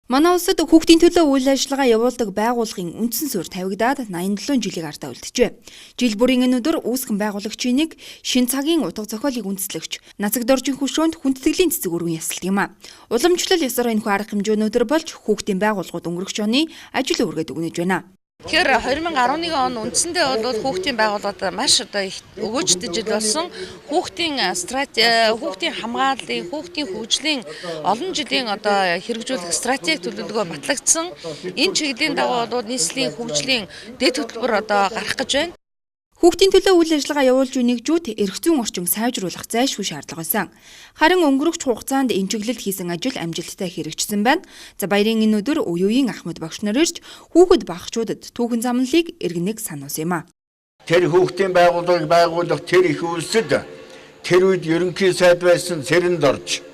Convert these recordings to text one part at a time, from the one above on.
Манай улсад хүүхдийн төлөө үйл ажиллагаа явуулдаг байгууллагын үндсэн суурь тавигдаад 87 жилиг ардаа үлджээ. Жил бүрийн энэ өдөр үүсгэн байгуулагчийн нэг шин цагийн утга зохиолыг үндэслэгч Нацаг доржийн хөшөөнд хүндэтгэлийн цэцэг өргөн ясалдаг юм а. Уламжлал ёсоор энэхүү арга хэмжээний өдөр болж хүүхдийн байгууллагууд өнгөрөх оны ажил үргээд өгнөж байна. Тэгэхээр 2011 он үндсэндээ бол хүүхдийн байгууллагад маш их өгөөжтэй жил болсон. Хүүхдийн хамгааллын, хүүхдийн хөгжлийн олон жилийн хэрэгжүүлэх стратеги төлөвлөгөө батлагдсан. Энэ чиглэлийн дагуу бол нийслэлийн хөгжлийн дэд хөтөлбөр гарах гэж байна. Хүүхдийн төлөө үйл ажиллагаа явуулж буй нэгжүүд эрх зүйн орчин сайжруулах зайлшгүй шаардлага байсан. Харин өнгөрөх хугацаанд энэ чиглэлд хийсэн ажил амжилттай хэрэгжсэн байна. За баярын энэ өдөр үеийн Ахмад багш нар ирж хүүхэд багчуудад түүхэн замналыг иргэнэг сануулсан юм а. Тэр хүүхдийн байгууллагыг байгуулах тэр их үйлсэд тэр үед ерөнхий сайд байсан Сэрэнд орж,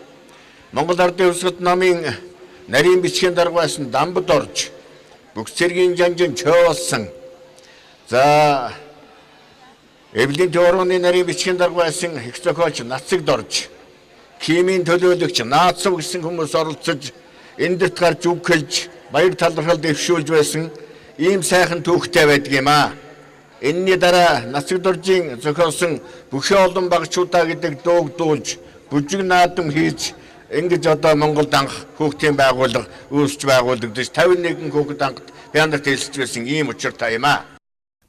Монгол Ардын Хувьсгал намын нарийн бичгийн дарга байсан Дамбад орж, бүх цэргийн жанжин чоолсон. За Эвлийн Төвөрөний нарийн бичгийн дарга байсан их зохиолч Нацагд орж, химийн төлөөлөгч Наацав гэсэн хүмүүс оролцож, эндэрт гарч үг хэлж, баяр талархал дэвшүүлж байсан ийм сайхан түүхтэй байдаг юм а. Энэний дараа Нацагд доржийн зохиолсон бүхий олон багчуудаа гэдэг дууг дуулж, бүжиг наадам хийж, ингэж Монголд анх хүүхдийн байгууллага үүсч байгуулагдаж 51 хүүхэд ангад пианорт хэлэлцэж байсан ийм учиртай юм а.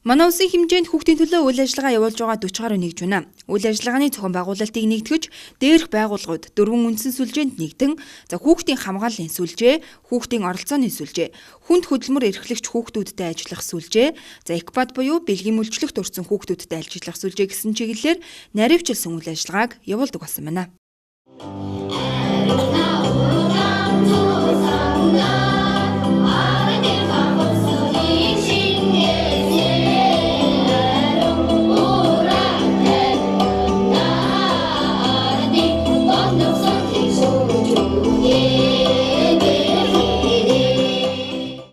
Манай улсын хэмжээнд хүүхдийн төлөө үйл ажиллагаа явуулж байгаа 40 гаруй нэгж байна. Үйл ажиллагааны зохион байгуулалтыг нэгтгэж, дээрх байгууллагууд 4 үндсэн сүлжээнд нэгдэн, хүүхдийн хамгааллын сүлжээ, хүүхдийн оролцооны сүлжээ, хүнд хөдөлмөр эрхлэгч хүүхдүүдтэй ажиллах сүлжээ, ЭКПАД буюу бэлгийн мүлчлэгт өртсөн хүүхдүүдтэй ажиллах сүлжээ гэсэн чиглэлээр наривчилсан үйл ажиллагааг явуулдаг болсон байна.